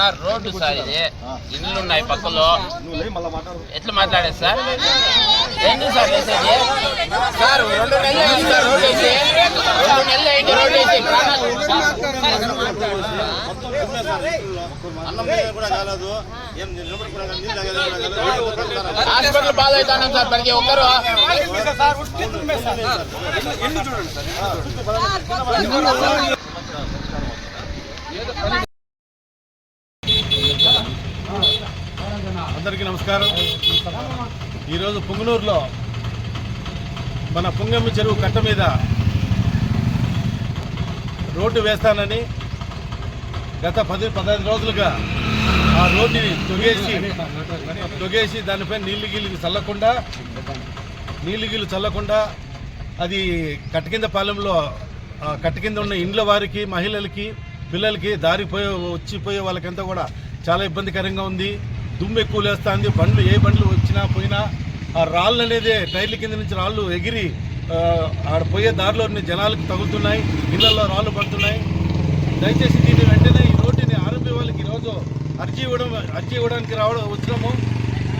Sir road sir ఇది ఇల్లు ఉన్నాయి పక్కలో ఎట్లా మాట్లాడేది సార్ ఏంటి సార్ వేసేది సార్ 2 నెలలు అయింది సార్ రోడ్ వేసి 2 నెలలు అయింది రోడ్ వేసి హాస్పిటల్ బాధ అవుతాను సార్ ప్రతి ఒక్కరు అందరికీ నమస్కారం. ఈరోజు పుంగనూరులో మన పుంగమ్మి చెరువు కట్ట మీద రోడ్డు వేస్తానని గత 10-15 రోజులుగా ఆ రోడ్డుని తొగేసి దానిపై నీళ్లు గీళ్ళు చల్లకుండా అది కట్ట కింద పాలెంలో కట్ట కింద ఉన్న ఇండ్ల వారికి, మహిళలకి, పిల్లలకి వచ్చిపోయే వాళ్ళకంతా కూడా చాలా ఇబ్బందికరంగా ఉంది. దుమ్ము ఎక్కువ లేస్తుంది. ఏ బండ్లు వచ్చినా పోయినా ఆ రాళ్ళు అనేది టైర్ల కింద నుంచి రాళ్ళు ఎగిరి ఆడ పోయే దారిలో జనాలకు తగులుతున్నాయి, ఇళ్లలో రాళ్ళు పడుతున్నాయి. దయచేసి దీన్ని వెంటనే ఈ రోడ్డుని ఆర్ఎంపీ వాళ్ళకి ఈరోజు అర్జీ ఇవ్వడానికి వచ్చినాము.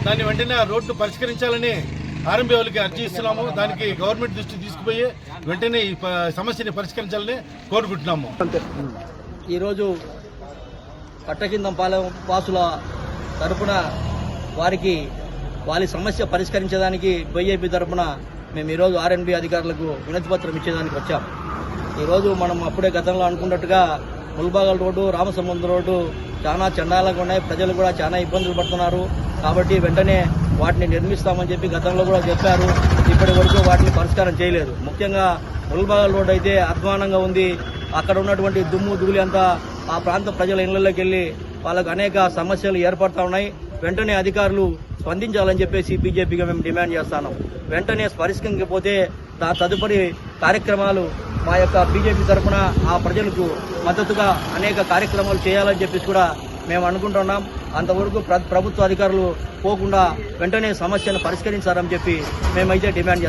దాన్ని వెంటనే ఆ రోడ్డు పరిష్కరించాలని ఆర్ఎంపీ వాళ్ళకి అర్జీ ఇస్తున్నాము. దానికి గవర్నమెంట్ దృష్టికి తీసుకుపోయి వెంటనే ఈ సమస్యని పరిష్కరించాలని కోరుకుంటున్నాము. ఈరోజు కట్టకిందం పాలెం వాసుల తరపున వారి సమస్య పరిష్కరించడానికి బీజేపీ తరపున మేము ఈరోజు ఆర్ఎండ్బి అధికారులకు వినతిపత్రం ఇచ్చేదానికి వచ్చాం. ఈరోజు మనం అప్పుడే గతంలో అనుకున్నట్టుగా ముల్బాగల్ రోడ్డు, రామసముద్రం రోడ్డు చాలా చండాలంగా ఉన్నాయి. ప్రజలు కూడా చాలా ఇబ్బందులు పడుతున్నారు. కాబట్టి వెంటనే వాటిని నిర్మిస్తామని చెప్పి గతంలో కూడా చెప్పారు. ఇప్పటి వరకు వాటిని పరిష్కారం చేయలేదు. ముఖ్యంగా ముల్బాగల్ రోడ్డు అయితే అధ్వానంగా ఉంది. అక్కడ ఉన్నటువంటి దుమ్ము ధూళి అంతా ఆ ప్రాంత ప్రజల ఇళ్లలోకి వెళ్లి వాళ్ళకు అనేక సమస్యలు ఏర్పడతా ఉన్నాయి. వెంటనే అధికారులు స్పందించాలని చెప్పేసి బీజేపీగా మేము డిమాండ్ చేస్తున్నాం. వెంటనే పరిష్కరించకపోతే తదుపరి కార్యక్రమాలు మా యొక్క బీజేపీ తరఫున ఆ ప్రజలకు మద్దతుగా అనేక కార్యక్రమాలు చేయాలని చెప్పేసి కూడా మేము అనుకుంటున్నాం. అంతవరకు ప్రభుత్వ అధికారులు పోకుండా వెంటనే సమస్యను పరిష్కరించాలని చెప్పి మేమైతే డిమాండ్ చేస్తాం.